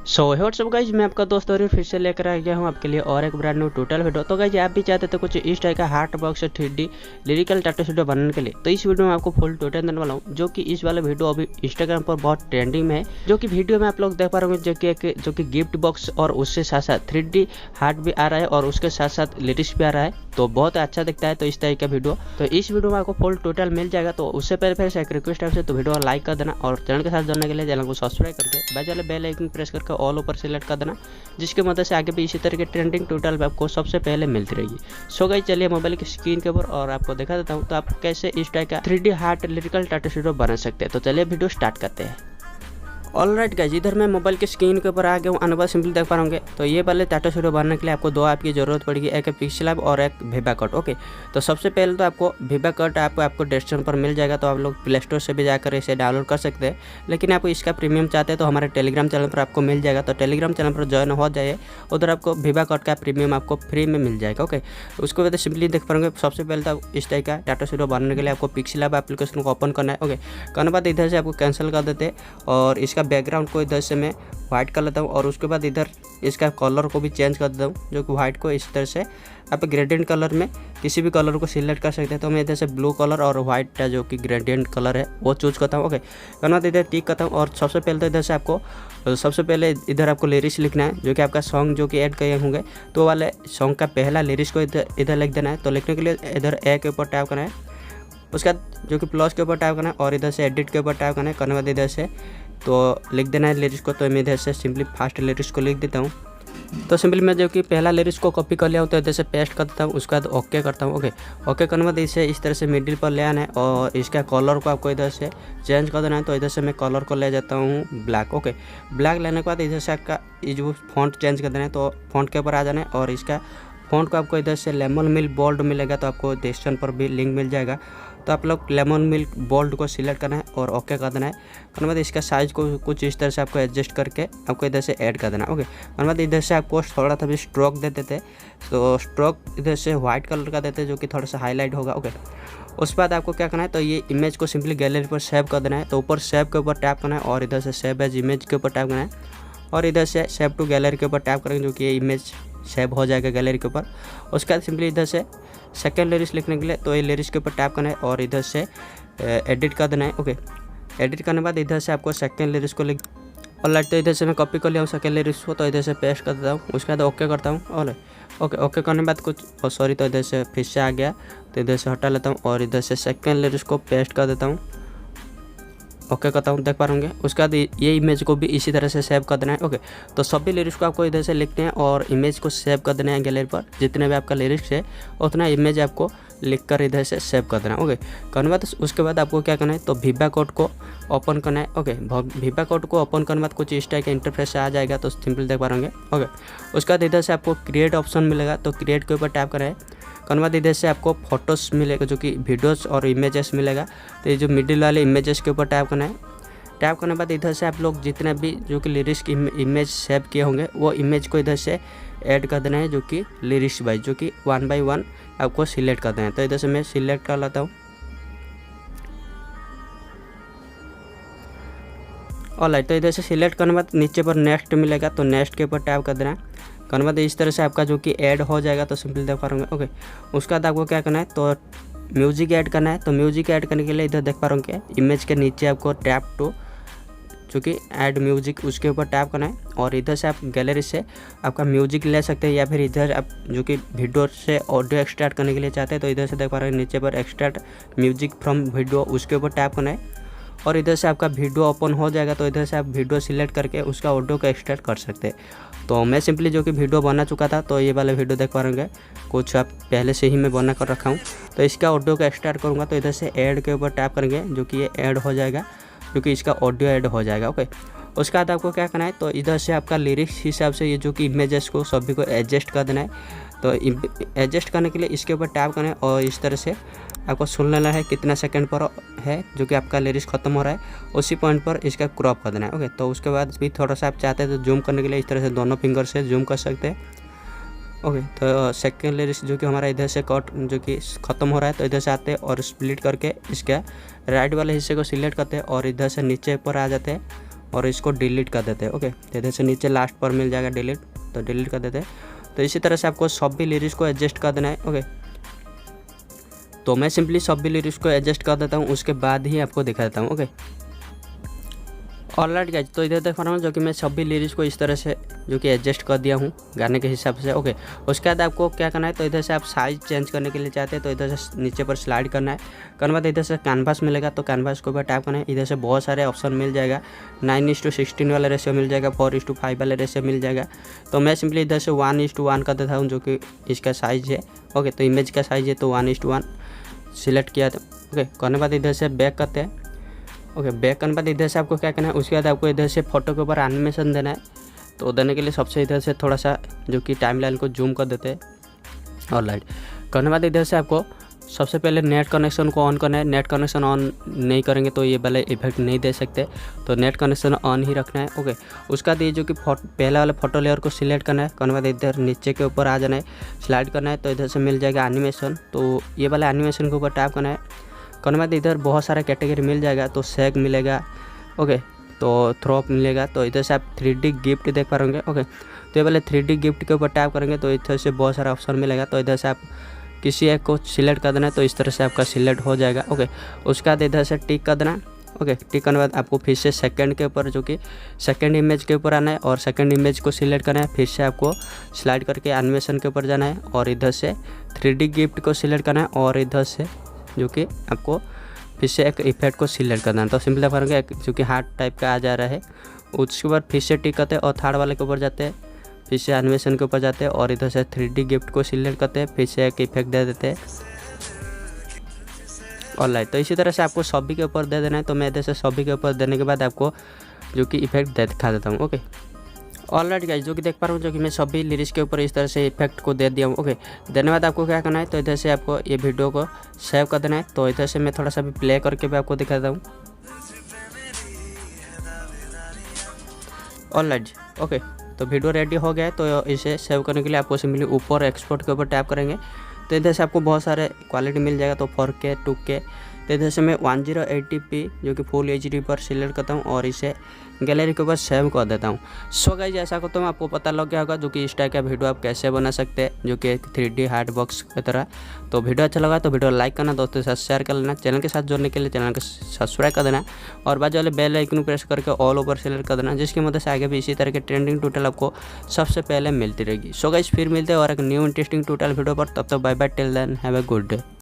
So what's up guys, मैं आपका दोस्त और फिर से लेकर आ गया हूँ आपके लिए और एक ब्रांड न्यू टोटल वीडियो। तो गाइज आप भी चाहते थे कुछ इस टाइप का heart box 3D lyrical tattoo studio बनाने के लिए, तो इस वीडियो में आपको फुल ट्यूटोरियल देने वाला हूँ, जो कि इस वाला वीडियो अभी इंस्टाग्राम पर बहुत ट्रेंडिंग में है। जो कि वीडियो में आप लोग देख पा रहे होंगे जो कि गिफ्ट बॉक्स और उससे साथ साथ 3D हार्ट भी आ रहा है और उसके साथ साथ लिरिक्स भी आ रहा है, तो बहुत अच्छा दिखता है। तो इस तरह का वीडियो, तो इस वीडियो में आपको फुल टोटल मिल जाएगा। तो उससे पहले फिर से एक रिक्वेस्ट आपसे, तो वीडियो को लाइक कर देना और चैनल के साथ जुड़ने के लिए चैनल को सब्सक्राइब करके बाजू वाले बेल आइकन प्रेस करके ऑल ऊपर सेलेक्ट कर देना, जिसकी मदद से आगे भी इसी तरह के ट्रेंडिंग टोटल आपको सबसे पहले मिलती रहेगी। सो गाइस चलिए मोबाइल की स्क्रीन के ऊपर और आपको दिखा देता हूँ तो आप कैसे इस टाइप का 3D heart lyrical tattoo studio बना सकते हैं। तो चलिए वीडियो स्टार्ट करते हैं। ऑलराइट गाइस, इधर मैं मोबाइल की स्क्रीन के ऊपर आ गया हूँ, अनुभव सिंपल देख पा रहे। तो ये वाले टैटू स्टूडियो बनाने के लिए आपको दो ऐप की जरूरत पड़ेगी, एक है पिक्सेल और एक विवाकट। ओके, तो सबसे पहले तो आपको विवाकट ऐप आपको डेस्कटॉप पर मिल जाएगा, तो आप लोग प्ले स्टोर से भी जाकर इसे डाउनलोड कर सकते हैं। लेकिन आप इसका प्रीमियम चाहते हैं तो हमारे टेलीग्राम चैनल पर आपको मिल जाएगा, तो टेलीग्राम चैनल पर ज्वाइन हो जाइए, उधर आपको विवाकट का प्रीमियम आपको फ्री में मिल जाएगा। ओके, उसको बाद सिंपली देख पाएंगे। सबसे पहले तो इस टाइप का टैटू स्टूडियो बनाने के लिए आपको पिक्सेल एप्लीकेशन को ओपन करना है। ओके, करने बाद इधर से आपको कैंसिल कर देते हैं और इसका बैकग्राउंड को इधर से मैं व्हाइट कर लेता हूँ और उसके बाद इधर इसका कलर को भी चेंज कर देता हूँ, जो कि व्हाइट को इस तरह से आप ग्रेडियंट कलर में किसी भी कलर को सिलेक्ट कर सकते हैं। तो मैं इधर से ब्लू कलर और व्हाइट का जो कि ग्रेडियंट कलर है वो चूज करता हूँ। ओके, करना तो इधर टिक करता हूँ और सबसे पहले तो इधर से आपको इधर आपको लिरिक्स लिखना है, जो कि आपका सॉन्ग जो कि ऐड किए होंगे तो वाले सॉन्ग का पहला लिरिक्स को इधर लिख देना है। तो लिखने के लिए इधर ए के ऊपर टैप करना है, उसके बाद जो कि प्लस के ऊपर टैप करना है और इधर से एडिट के ऊपर टैप करना है। करने बाद इधर से तो लिख देना है लिरिक्स को। तो मैं इधर से सिंपली फास्ट लिरिक्स को लिख देता हूँ। तो सिंपली मैं जो कि पहला लिरिक्स को कॉपी कर लिया हूँ, तो इधर से पेस्ट कर देता हूँ, उसके बाद ओके करता हूँ। ओके करने बाद इसे इस तरह से मिडिल पर ले आना है और इसका कलर को आपको इधर से चेंज कर देना है। तो इधर से मैं कलर को ले जाता हूँ ब्लैक। ओके, ब्लैक लेने के बाद इधर से आपका ये जो फॉन्ट चेंज कर देना है, तो फॉन्ट के ऊपर आ जाना है और इसका फॉन्ट को आपको इधर से लेमन मिल बोल्ड मिलेगा, तो आपको डिस्क्रिप्शन पर भी लिंक मिल जाएगा। तो आप लोग लेमन मिल्क बोल्ड को सिलेक्ट करना है और ओके कर देना है। करने बाद इसका साइज़ को कुछ इस तरह से आपको एडजस्ट करके आपको इधर से ऐड कर देना है। ओके, करने बाद इधर से आपको थोड़ा सा भी स्ट्रोक दे देते, तो स्ट्रोक इधर से वाइट कलर का देते, जो कि थोड़ा सा हाईलाइट होगा। ओके, उसके बाद आपको क्या करना है, तो ये इमेज को सिंपली गैलरी पर सेव कर देना है। तो ऊपर सेव के ऊपर टैप करना है और इधर से सेव एज इमेज के ऊपर टैप करना है और इधर से सेव टू गैलरी के ऊपर टैप करेंगे, जो कि ये इमेज सेव हो जाएगा गैलरी के ऊपर। उसके बाद सिंपली इधर से सेकंड लिरिक्स लिखने के लिए तो ये लिरिक्स के ऊपर टैप करना है और इधर से एडिट कर देना है। ओके, एडिट करने के बाद इधर से आपको सेकंड लिरिक्स को लिख ऑलराइट। तो इधर से मैं कॉपी कर लिया हूँ सेकंड लिरिक्स को, तो इधर से पेस्ट कर देता हूँ, उसके बाद ओके करता हूँ। और ओके करने के बाद कुछ सॉरी, तो इधर से फिर से आ गया, तो इधर से हटा लेता हूँ और इधर से सेकंड लिरिक्स को पेस्ट कर देता हूँ। ओके करता हूँ, देख पा होंगे। उसके बाद ये इमेज को भी इसी तरह से सेव कर देना है। ओके, तो सभी लिरिक्स को आपको इधर से लिखने हैं और इमेज को सेव कर देना है गैलरी पर। जितने भी आपका लिरिक्स है उतना इमेज आपको लिखकर इधर से सेव कर देना है। ओके, करने बाद उसके बाद आपको क्या करना है, तो विवाकट को ओपन करना है। ओके, विवाकट को ओपन करने बाद कुछ इस टाइप का इंटरफेस आ जाएगा, तो सिंपल देख पा होंगे। ओके, उसके बाद इधर से आपको क्रिएट ऑप्शन मिलेगा, तो क्रिएट के ऊपर टैप करना है। करने बाद इधर से आपको फोटोज़ मिलेगा, जो कि वीडियोज़ और इमेजेस मिलेगा। तो ये जो मिडिल वाले इमेजेस के ऊपर टैप करना है। टैप करने के बाद इधर से आप लोग जितने भी जो कि लिरिक्स की इमेज सेव किए होंगे वो इमेज को इधर से ऐड कर देना है, जो कि लिरिक्स वाइज, जो कि 1 बाय 1 आपको सिलेक्ट कर देना है। तो इधर से मैं सिलेक्ट कर लेता हूँ। ऑलराइट, तो इधर से सिलेक्ट करने के बाद नीचे पर नेक्स्ट मिलेगा, तो नेक्स्ट के ऊपर टैप कर देना है। करने बाद इस तरह से आपका जो कि ऐड हो जाएगा, तो सिंपल देख पा रहे होंगे। ओके, उसके बाद आपको क्या करना है, तो म्यूजिक ऐड करना है। तो म्यूजिक ऐड करने के लिए इधर देख पा रहे होंगे इमेज के नीचे आपको टैप टू जो कि ऐड म्यूजिक, उसके ऊपर टैप करना है और इधर से आप गैलरी से आपका म्यूजिक ले सकते हैं, या फिर इधर आप जो कि वीडियो से ऑडियो एक्सट्रैक्ट करने के लिए चाहते हैं तो इधर से देख पा रहे हैं नीचे पर एक्सट्रैक्ट म्यूजिक फ्रॉम वीडियो, उसके ऊपर टैप करना है और इधर से आपका वीडियो ओपन हो जाएगा। तो इधर से आप वीडियो सिलेक्ट करके उसका ऑडियो को एक्सट्रैक्ट कर सकते हैं। तो मैं सिंपली जो कि वीडियो बना चुका था, तो ये वाला वीडियो देख पा रहे होंगे, कुछ आप पहले से ही मैं बना कर रखा हूँ। तो इसका ऑडियो को एक्सट्रैक्ट करूँगा, तो इधर से ऐड के ऊपर टैप करेंगे, जो कि ये ऐड हो जाएगा, जो कि इसका ऑडियो ऐड हो जाएगा। ओके, उसके बाद आपको क्या करना है, तो इधर से आपका लिरिक्स हिसाब से ये जो कि इमेजेस को सभी को एडजस्ट कर देना है। तो एडजस्ट करने के लिए इसके ऊपर टैप करना है और इस तरह से आपको सुन लेना है कितना सेकंड पर है जो कि आपका लिरिक्स खत्म हो रहा है, उसी पॉइंट पर इसका क्रॉप कर देना है। ओके, तो उसके बाद भी थोड़ा सा आप चाहते हैं तो जूम करने के लिए इस तरह से दोनों फिंगर से जूम कर सकते हैं। ओके, तो सेकंड लिरिक्स जो कि हमारा इधर से कट जो कि ख़त्म हो रहा है, तो इधर से आते हैं और स्प्लिट करके इसका राइट वाले हिस्से को सिलेक्ट करते हैं और इधर से नीचे पर आ जाते हैं और इसको डिलीट कर देते हैं। ओके, तो इधर से नीचे लास्ट पर मिल जाएगा डिलीट, तो डिलीट कर देते हैं। तो इसी तरह से आपको सब भी लिरिक्स को एडजस्ट कर देना है। ओके, तो मैं सिंपली सब भी लिरिक्स को एडजस्ट कर देता हूँ, उसके बाद ही आपको दिखा देता हूँ। ओके, ऑलराइट गाइस, तो इधर देख पा रहा हूँ जो कि मैं सभी लिरिक्स को इस तरह से जो कि एडजस्ट कर दिया हूँ गाने के हिसाब से। ओके, उसके बाद आपको क्या करना है, तो इधर से आप साइज़ चेंज करने के लिए चाहते हैं तो इधर से नीचे पर स्लाइड करना है। करने के बाद इधर से कैनवास मिलेगा, तो कैनवास को ऊपर टैप करना है। इधर से बहुत सारे ऑप्शन मिल जाएगा, 9:16 वाला रेशियो मिल जाएगा, 4:5 वाला रेशियो मिल जाएगा। तो मैं सिंपली इधर से 1:1 कर देता हूँ जो कि इसका साइज़ है। ओके, तो इमेज का साइज़ है तो 1:1 सिलेक्ट किया था। ओके, करने के बाद इधर से बैक करते हैं। ओके, बैक करने के बाद इधर से आपको क्या करना है, उसके बाद आपको इधर से फोटो के ऊपर एनिमेशन देना है। तो देने के लिए सबसे इधर से थोड़ा सा जो कि टाइमलाइन को जूम कर देते हैं। ऑलराइट, करने के बाद इधर से आपको सबसे पहले नेट कनेक्शन को ऑन करना है। नेट कनेक्शन ऑन नहीं करेंगे तो ये वाले इफेक्ट नहीं दे सकते, तो नेट कनेक्शन ऑन ही रखना है। ओके, उसका बाद ये जो कि पहला वाला फोटो लेयर को सिलेक्ट करना है। करने के बाद इधर नीचे के ऊपर आ जाना है, स्लाइड करना है, तो इधर से मिल जाएगा एनिमेशन। तो ये वाला एनिमेशन के ऊपर टैप करना है। करने के बाद इधर बहुत सारा कैटेगरी मिल जाएगा, तो सेग मिलेगा। ओके, तो थ्रोप मिलेगा। तो इधर से आप 3D गिफ्ट देख पा होंगे। ओके, तो ये वाले 3D गिफ्ट के ऊपर टैप करेंगे तो इधर से बहुत सारा ऑप्शन मिलेगा। तो इधर से आप किसी एक को सिलेक्ट कर देना है, तो इस तरह से आपका सिलेक्ट हो जाएगा। ओके, उसके बाद इधर से टिक कर देना। ओके, टिक करने के बाद आपको फिर से सेकंड के ऊपर जो कि सेकंड इमेज के ऊपर आना है और सेकंड इमेज को सिलेक्ट करना है। फिर से आपको स्लाइड करके एनिमेशन के ऊपर जाना है और इधर से 3D गिफ्ट को सिलेक्ट करना है और इधर से जो कि आपको फिर से एक इफेक्ट को सिलेक्ट करना है। तो सिंपल करेंगे जो कि हार्ट टाइप का आ जा रहा है। उसके बाद फिर से टिक करते हैं और थर्ड वाले के ऊपर जाते हैं, फिर से एनिमेशन के ऊपर जाते हैं और इधर से 3D गिफ्ट को सिलेक्ट करते हैं, फिर से एक इफेक्ट दे देते हैं। ऑलराइट, तो इसी तरह से आपको सभी के ऊपर दे देना है। तो मैं इधर से सभी के ऊपर देने के बाद आपको जो कि इफेक्ट दिखा देता हूँ। ओके, ऑलराइट गाइस, जो कि देख पा रहा हूँ जो कि मैं सभी लिरिक्स के ऊपर इस तरह से इफेक्ट को दे दिया हूँ। ओके, देने बाद आपको क्या करना है, तो इधर से आपको ये वीडियो को सेव कर देना है। तो इधर से मैं थोड़ा सा भी प्ले करके भी आपको दिखाता हूँ। ऑलराइट, ओके, तो वीडियो रेडी हो गया है। तो इसे सेव करने के लिए आपको सिंपली ऊपर एक्सपोर्ट के ऊपर टैप करेंगे। तो इधर से आपको बहुत सारे क्वालिटी मिल जाएगा, तो 4K 2K। तो इधर से मैं 1080p जो कि फुल HD पर सिलेक्ट करता हूँ और इसे गैलरी के ऊपर सेव कर देता हूँ। सो गाइस, ऐसा करता हूँ आपको पता लग गया होगा जो कि इस टाइप का वीडियो आप कैसे बना सकते हैं जो कि 3D हार्ट बॉक्स की तरह। तो वीडियो अच्छा लगा तो वीडियो लाइक करना, दोस्तों के साथ शेयर कर लेना, चैनल के साथ जुड़ने के लिए चैनल को सब्सक्राइब कर देना और बाजू वाले बेल आइकन प्रेस करके ऑल ओवर सेलेक्ट कर देना, जिसकी मदद से आगे भी इसी तरह के ट्रेंडिंग ट्यूटोरियल आपको सबसे पहले मिलती रहेगी। सो गाइस, फिर मिलते हैं और एक न्यू इंटरेस्टिंग ट्यूटोरियल वीडियो पर। तब तक bye bye, till then have a good day.